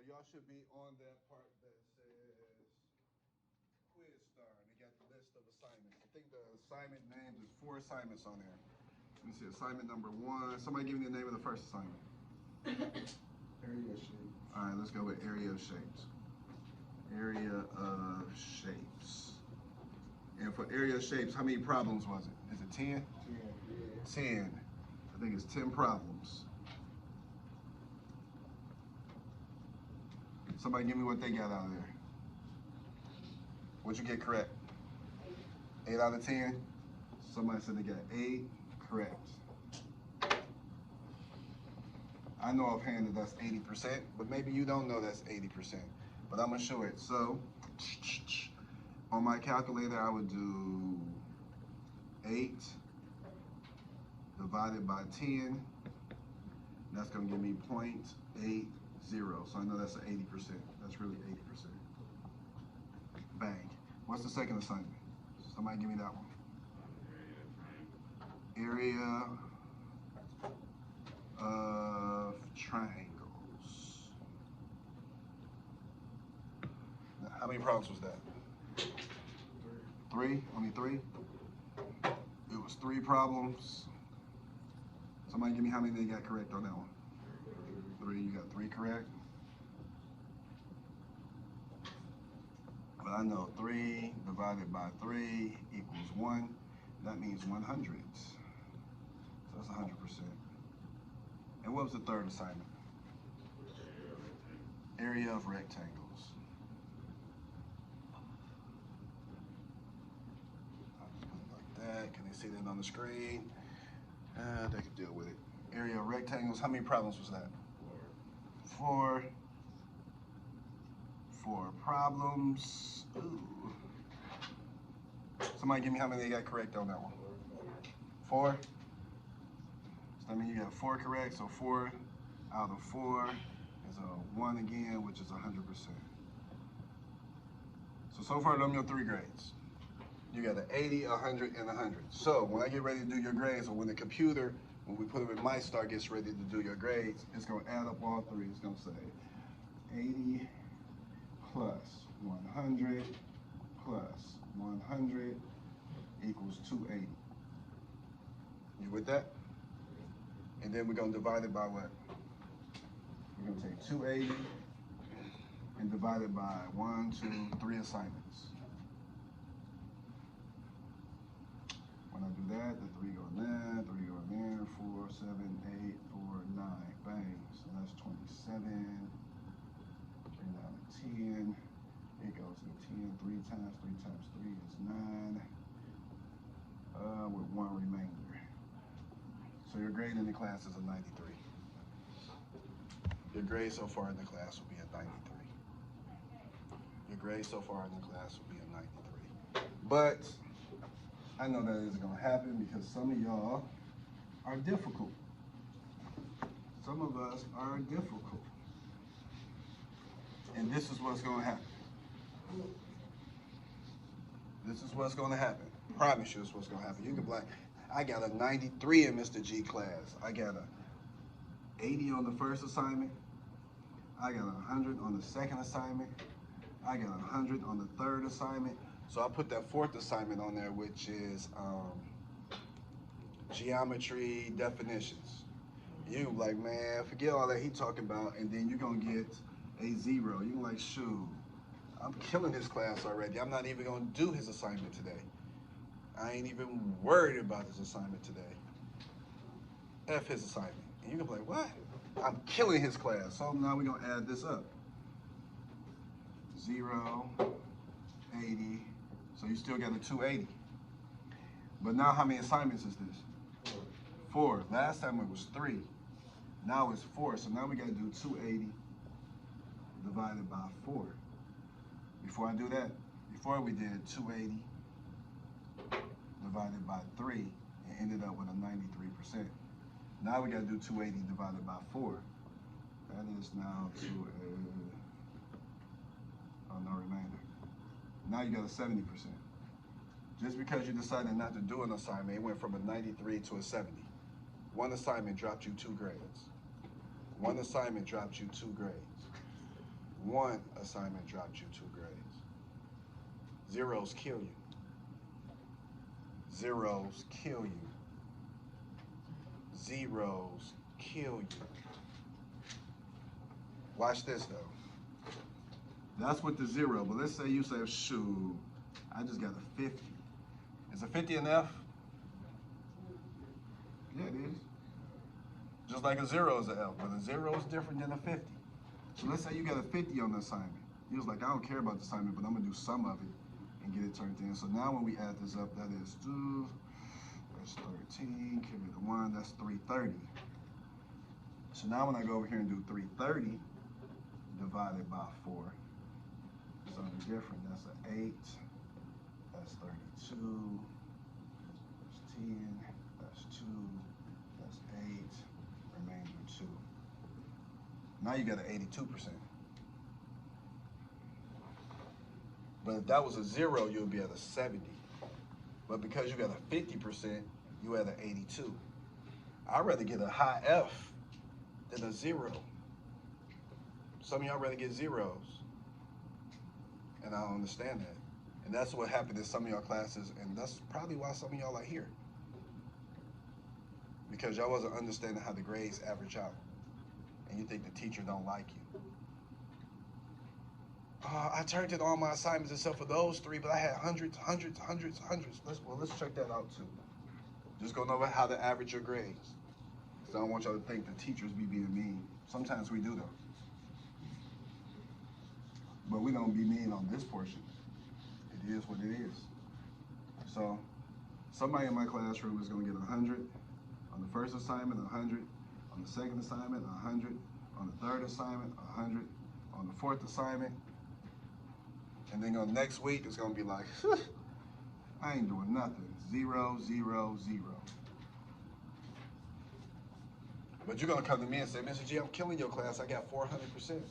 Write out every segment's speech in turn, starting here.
y'all should be on that part that says Quiz Star, and they got the list of assignments. I think the assignment names is 4 assignments on there. Let me see, assignment number 1. Somebody give me the name of the first assignment. Area of shapes. All right, let's go with area of shapes. Area of shapes. And for area of shapes, how many problems was it? Is it 10? 10. 10. I think it's 10 problems. Somebody give me what they got out of there. What'd you get correct? 8 out of 10? Somebody said they got 8 correct. I know offhand that that's 80%, but maybe you don't know that's 80%. But I'm gonna show it. So, on my calculator, I would do 8 divided by 10. That's gonna give me 0.80. So I know that's an 80%. That's really 80%. Bang. What's the second assignment? Somebody give me that one. Area of triangles. Now, how many problems was that? 3? Only 3? It was 3 problems. Somebody give me how many they got correct on that one. 3, you got 3 correct. But I know 3 divided by 3 equals 1. That means 100. So that's 100%. And what was the third assignment? Area of rectangles. I'll just put it like that. Can they see that on the screen? They can deal with it. Area of rectangles. How many problems was that? 4. 4 problems. Ooh. Somebody give me how many they got correct on that one. 4? So that means you got 4 correct. So 4 out of 4 is a 1 again, which is 100%. So far, them your 3 grades. You got an 80, 100, and 100. So when I get ready to do your grades, or when the computer, when we put them in MyStar, gets ready to do your grades, it's going to add up all 3. It's going to say 80 plus 100 plus 100 equals 280. You with that? And then we're going to divide it by what? We're going to take 280 and divide it by 1, 2, 3 assignments. When I do that, the 3 go in there, 3 go in there, 4, 7, 8, 4, 9, bang. So that's 27. Bring down to 10. It goes to 10, 3 times 3 times 3 is 9. With 1 remainder. So your grade in the class is a 93. Your grade so far in the class will be a 93. Your grade so far in the class will be a 93. But I know that isn't gonna happen because some of y'all are difficult. Some of us are difficult. And this is what's gonna happen. This is what's gonna happen. Promise you this is what's gonna happen. You can be like, I got a 93 in Mr. G class. I got a 80 on the first assignment. I got 100 on the second assignment. I got 100 on the third assignment. So I put that 4th assignment on there, which is geometry definitions. You like, man, forget all that he talking about, and then you're gonna get a 0. You like, shoot, I'm killing his class already. I'm not even gonna do his assignment today. I ain't even worried about his assignment today. F his assignment. And you're gonna be like, what? I'm killing his class. So now we're gonna add this up. 0, 80. So you still got a 280. But now how many assignments is this? 4. Last time it was 3. Now it's 4. So now we gotta do 280 divided by 4. Before I do that, before we did 280 divided by 3 and ended up with a 93%. Now we gotta do 280 divided by 4. That is now no remainder. Now you got a 70%. Just because you decided not to do an assignment, it went from a 93 to a 70. One assignment dropped you 2 grades. One assignment dropped you 2 grades. one assignment dropped you 2 grades. Zeros kill you. Zeros kill you. Zeros kill you. Watch this though. That's with the 0, but let's say you say, shoot, I just got a 50. Is a 50 an F? Yeah, it is. Just like a 0 is an F, but a 0 is different than a 50. So let's say you got a 50 on the assignment. You was like, I don't care about the assignment, but I'm gonna do some of it and get it turned in. So now when we add this up, that is 2, that's 13, carry the 1, that's 330. So now when I go over here and do 330 divided by 4, something different. That's an 8, that's 32, that's 10, that's 2, that's 8, remainder 2. Now you got an 82%. But if that was a 0, you'll be at a 70. But because you got a 50%, you at an 82. I'd rather get a high F than a 0. Some of y'all rather get zeros. And I don't understand that. And that's what happened in some of y'all classes, and that's probably why some of y'all are here. Because y'all wasn't understanding how the grades average out. And you think the teacher don't like you. I turned in all my assignments except for those 3, but I had hundreds. Let's check that out too. Just going over how to average your grades. So I don't want y'all to think the teachers be being mean. Sometimes we do though. But we don't be mean on this portion. It is what it is. So somebody in my classroom is gonna get 100 on the first assignment, 100 on the second assignment, 100 on the third assignment, 100 on the fourth assignment. And then on next week, it's gonna be like, I ain't doing nothing. 0, 0, 0. But you're gonna come to me and say, Mr. G, I'm killing your class. I got 400%.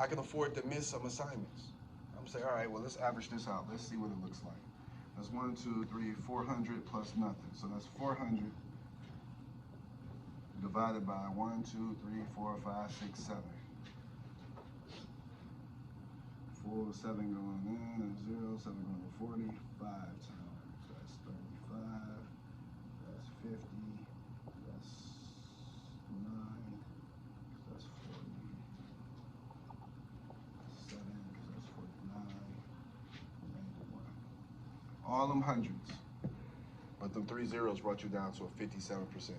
I can afford to miss some assignments. I'm saying, all right, well, let's average this out. Let's see what it looks like. That's 1, 2, 3, 400 plus nothing. So that's 400 divided by 1, 2, 3, 4, 5, 6, 7. 4, 7 going in, and 0, 7 going to 45 times. That's 35, that's 50, that's 9, that's 40, that's 7, that's 49, and 1. All them hundreds. But them 3 zeros brought you down to a 57%.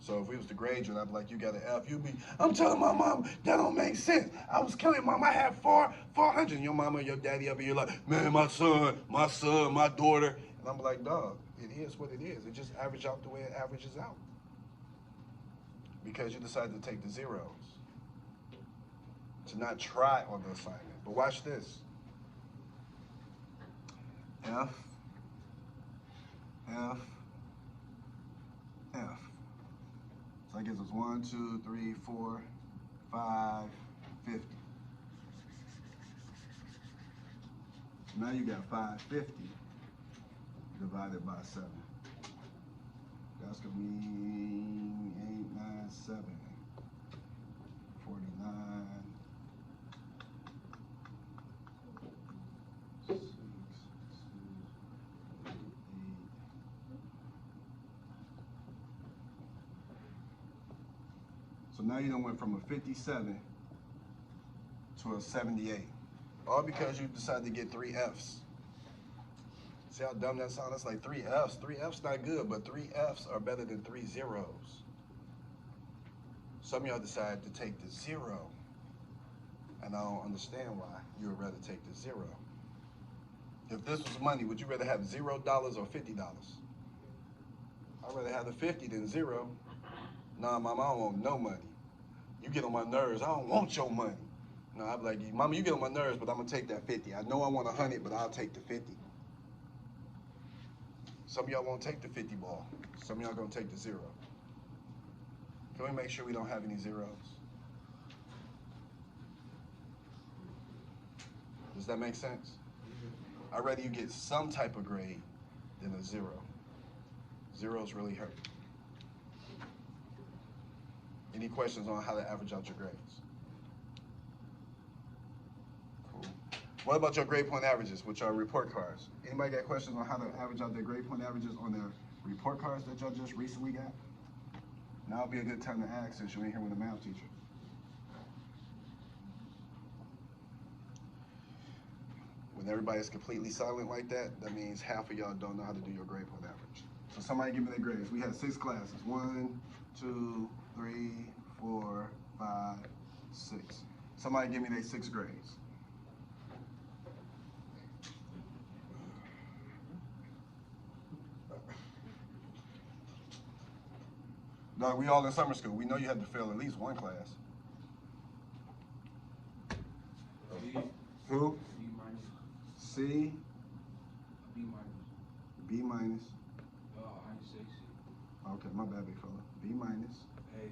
So if we was to grade you and I'd be like, you got an F, you'd be, I'm telling my mom, that don't make sense. I was killing mom, I had 400. And your mama and your daddy up and you're like, man, my son, my daughter. And I'm like, dog, it is what it is. It just average out the way it averages out. Because you decided to take the zeros. To not try on the assignment. But watch this. F, F, F. So that gives us 1, 2, 3, 4, 5, 50. Now you got 550 divided by 7. That's gonna mean 8, 9, 7, 49, 6, 2, 8. So now you done went from a 57 to a 78. All because you decided to get 3 Fs. See how dumb that sounds? That's like 3 Fs. 3 Fs not good, but 3 Fs are better than 3 zeros. Some of y'all decided to take the 0. And I don't understand why you would rather take the 0. If this was money, would you rather have $0 or $50? I'd rather have the 50 than 0. Nah, mama, I don't want no money. You get on my nerves, I don't want your money. No, I'd be like, mama, you get on my nerves, but I'm gonna take that 50. I know I want 100, but I'll take the 50. Some of y'all won't take the 50 ball. Some of y'all gonna take the 0. Can we make sure we don't have any zeros? Does that make sense? I'd rather you get some type of grade than a 0. Zeros really hurt. Any questions on how to average out your grades? What about your grade point averages, which are report cards? Anybody got questions on how to average out their grade point averages on their report cards that y'all just recently got? Now would be a good time to ask since you ain't here with a math teacher. When everybody's completely silent like that, that means half of y'all don't know how to do your grade point average. So somebody give me their grades. We had 6 classes. 1, 2, 3, 4, 5, 6. Somebody give me their 6 grades. Dog, we all in summer school. We know you had to fail at least one class. B. Who? B minus. C. B minus. B minus. Oh, I didn't say C. Okay, my bad, big fella. B minus. A.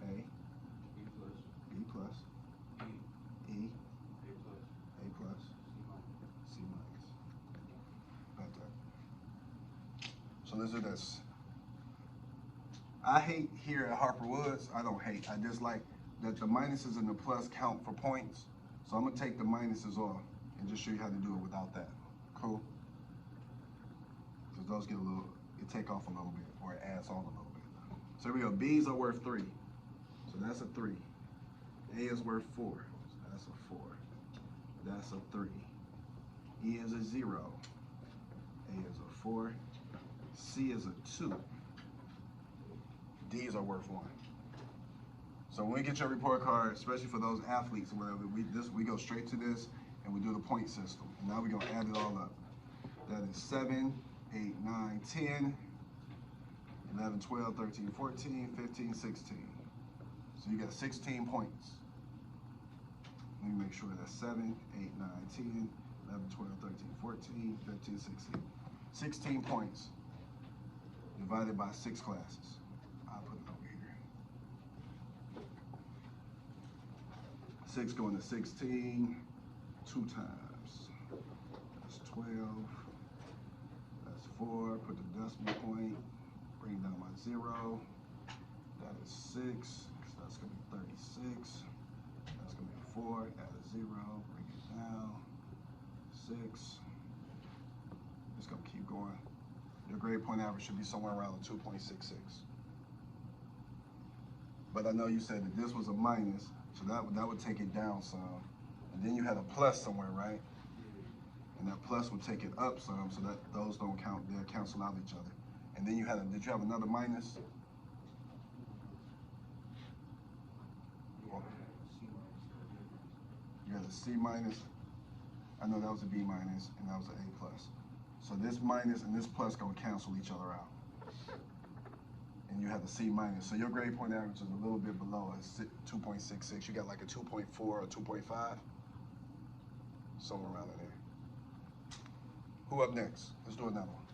A. B plus. B plus. E. E. A plus. A plus. C minus. C minus. Got that. So let's do this. I hate here at Harper Woods. I don't hate. I just like that the minuses and the plus count for points. So I'm gonna take the minuses off and just show you how to do it without that. Cool? Because those get a little, it take off a little bit, or it adds on a little bit. So here we go. B's are worth 3. So that's a 3. A is worth 4. So that's a 4. That's a 3. E is a 0. A is a 4. C is a 2. D's are worth 1. So when we get your report card, especially for those athletes or whatever, we go straight to this and we do the point system. And now we're gonna add it all up. That is 7, 8, 9, 10, 11, 12, 13, 14, 15, 16. So you got 16 points. Let me make sure that's 7, 8, 9, 10, 11, 12, 13, 14, 15, 16. 16 points divided by 6 classes. I'll put it over here. 6 going to 16, 2 times. That's 12. That's 4. Put the decimal point. Bring down my 0. That is 6. So that's going to be 36. That's going to be 4. Add a 0. Bring it down. 6. It's going to keep going. Your grade point average should be somewhere around a 2.66. But I know you said that this was a minus, so that would take it down some. And then you had a plus somewhere, right? And that plus would take it up some, so that those don't count, they'll cancel out each other. And then you had did you have another minus? You had a C minus. I know that was a B minus, and that was an A plus. So this minus and this plus gonna cancel each other out. And you have the C minus. So your grade point average is a little bit below a 2.66. You got like a 2.4 or 2.5, somewhere around in there. Who up next? Let's do another one.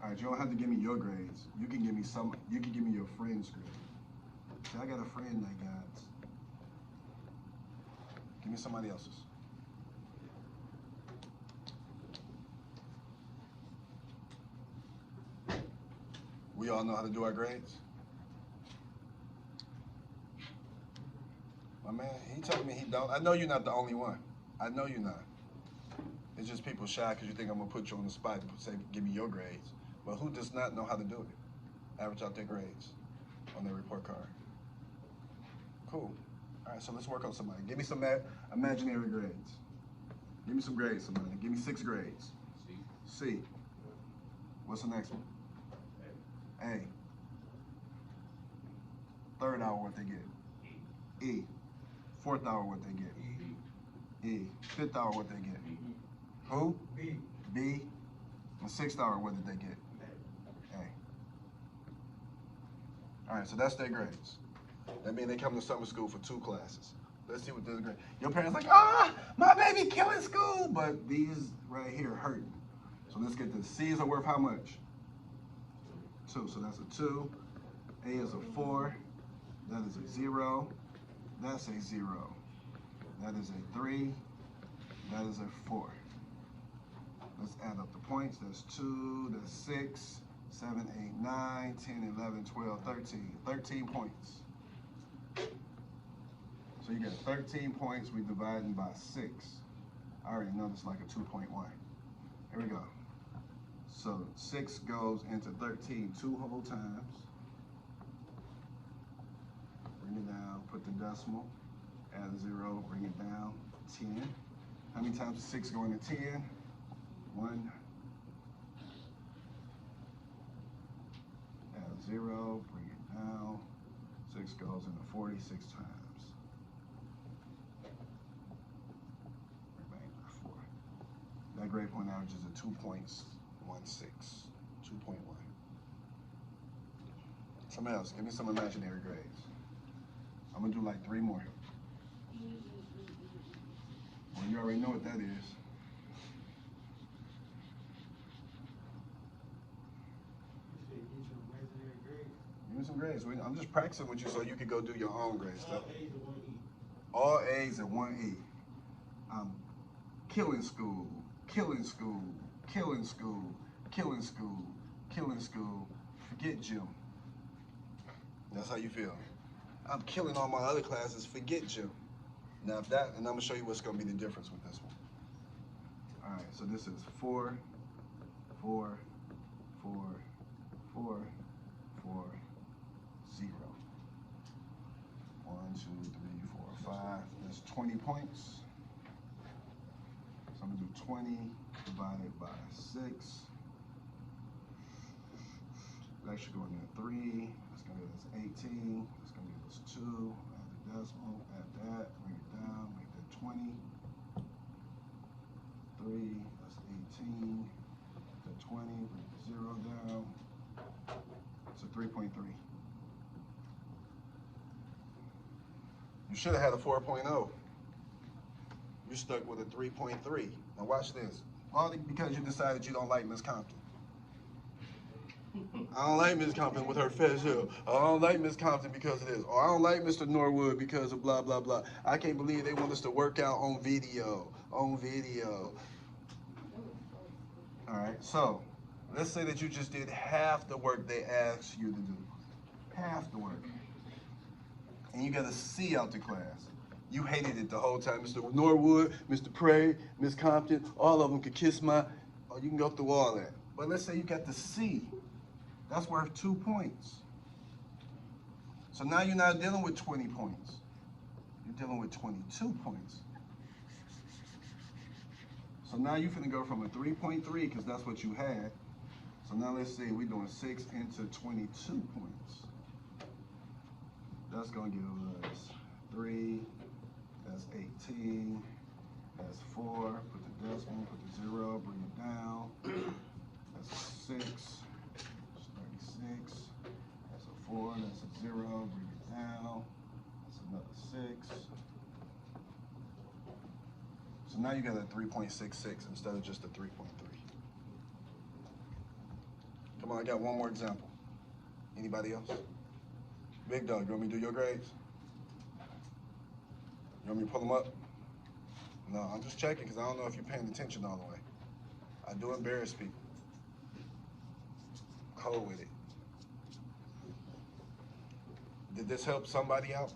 All right, you don't have to give me your grades. You can give me you can give me your friend's grade. See, I got a friend that got, give me somebody else's. We all know how to do our grades? My man, he told me he don't. I know you're not the only one. I know you're not. It's just people shy because you think I'm gonna put you on the spot and say, give me your grades. But who does not know how to do it? Average out their grades on their report card. Cool. All right, so let's work on somebody. Give me some imaginary grades. Give me some grades, somebody. Give me 6 grades. C. C. What's the next one? A. Third hour, what they get? E. Fourth hour, what they get? E. Fifth hour, what they get? Who? B. B. And 6th hour, what did they get? A. All right, so that's their grades. That means they come to summer school for 2 classes. Let's see what this grade. Your parents like, my baby killing school, but these right here hurting. So let's get this. C's are worth how much? 2. So that's a 2. A is a 4. That is a 0. That's a 0. That is a 3. That is a 4. Let's add up the points. That's 2. That's 6. 7, 8, 9, 10, 11, 12, 13. 13 points. So you got 13 points, we dividing by 6. I already know this like a 2.1. Here we go. So 6 goes into 13 2 whole times. Bring it down, put the decimal, add a 0, bring it down, 10. How many times does 6 go into 10? 1. Add a 0, bring it down. 6 goes into 46 times. Remainder 4. That grade point average is a 2.16. 2.1. Something else, give me some imaginary grades. I'm gonna do like 3 more. Well, you already know what that is. Give me some grades. I'm just practicing with you so you can go do your own grades. All A's and 1 E. I'm killing school, killing school, killing school, killing school, killing school. Forget gym. That's how you feel. I'm killing all my other classes, forget gym. Now if that, and I'm gonna show you what's gonna be the difference with this one. All right, so this is 4, 4, 4, 4, 4, 0. 1, 2, 3, 4, 5. That's 20 points. So I'm gonna do 20 divided by 6. It's actually going to 3. That's gonna give us 18. That's gonna give us 2. Add the decimal, add that, bring it down, make that 20. 3, that's 18. That 20, bring the 0 down. It's a 3.3. You should have had a 4.0. You're stuck with a 3.3. Now watch this. All because you decided you don't like Miss Compton. I don't like Miss Compton with her fat hair. I don't like Miss Compton because of this. Or I don't like Mr. Norwood because of blah, blah, blah. I can't believe they want us to work out on video. On video. All right, so let's say that you just did half the work they asked you to do. Half the work. And you got a C out the class. You hated it the whole time. Mr. Norwood, Mr. Prey, Miss Compton, all of them could kiss my, oh, you can go through all that. But let's say you got the C. That's worth 2 points. So now you're not dealing with 20 points. You're dealing with 22 points. So now you're finna go from a 3.3, because that's what you had. So now let's see, we're doing 6 into 22 points. That's gonna give us 3, that's 18, that's 4, put the decimal, put the 0, bring it down. That's a 6, that's 36, that's a 4, that's a 0, bring it down. That's another 6. So now you got a 3.66 instead of just a 3.3. Come on, I got one more example. Anybody else? Big Dog, you want me to do your grades? You want me to pull them up? No, I'm just checking because I don't know if you're paying attention all the way. I do embarrass people. Cold with it. Did this help somebody out?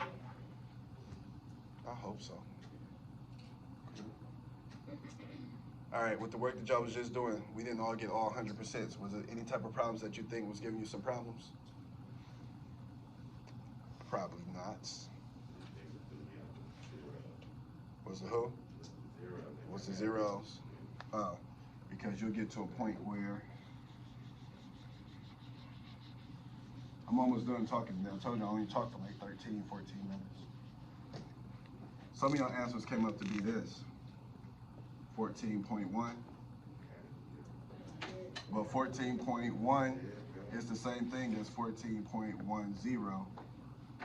I hope so. All right, with the work that y'all was just doing, we didn't all get all 100%. Was there any type of problems that you think was giving you some problems? Probably not. Was the who? What's the zeros? Oh, because you'll get to a point where I'm almost done talking. I told you I only talked for like 13, 14 minutes. Some of y'all answers came up to be this. 14.1. But 14.1 is the same thing as 14.10,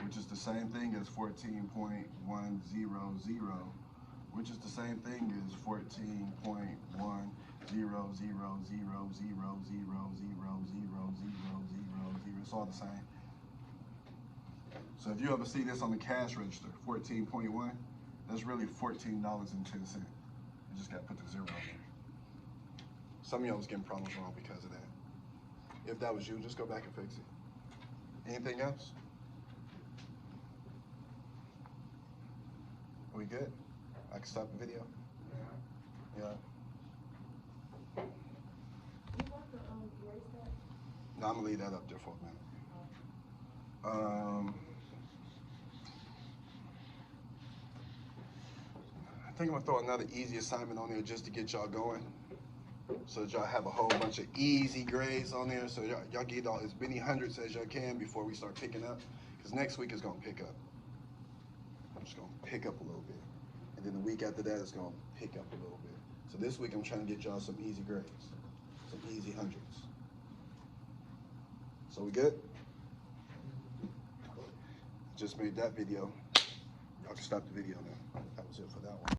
which is the same thing as 14.100, which is the same thing as 14.1000000000. It's all the same. So if you ever see this on the cash register, 14.1, that's really $14.10. You just got to put the 0 in there. Some of y'all was getting problems wrong because of that. If that was you, just go back and fix it. Anything else? We good? I can stop the video? Yeah. Yeah. You want to erase that? No, I'm gonna leave that up there for a minute. I think I'm gonna throw another easy assignment on there just to get y'all going. So that y'all have a whole bunch of easy grades on there. So y'all get all as many hundreds as y'all can before we start picking up. Because next week is gonna pick up. I'm just gonna pick up a little bit. And then the week after that it's gonna pick up a little bit. So this week I'm trying to get y'all some easy grades. Some easy hundreds. So we good? Just made that video. Y'all can stop the video now. That was it for that one.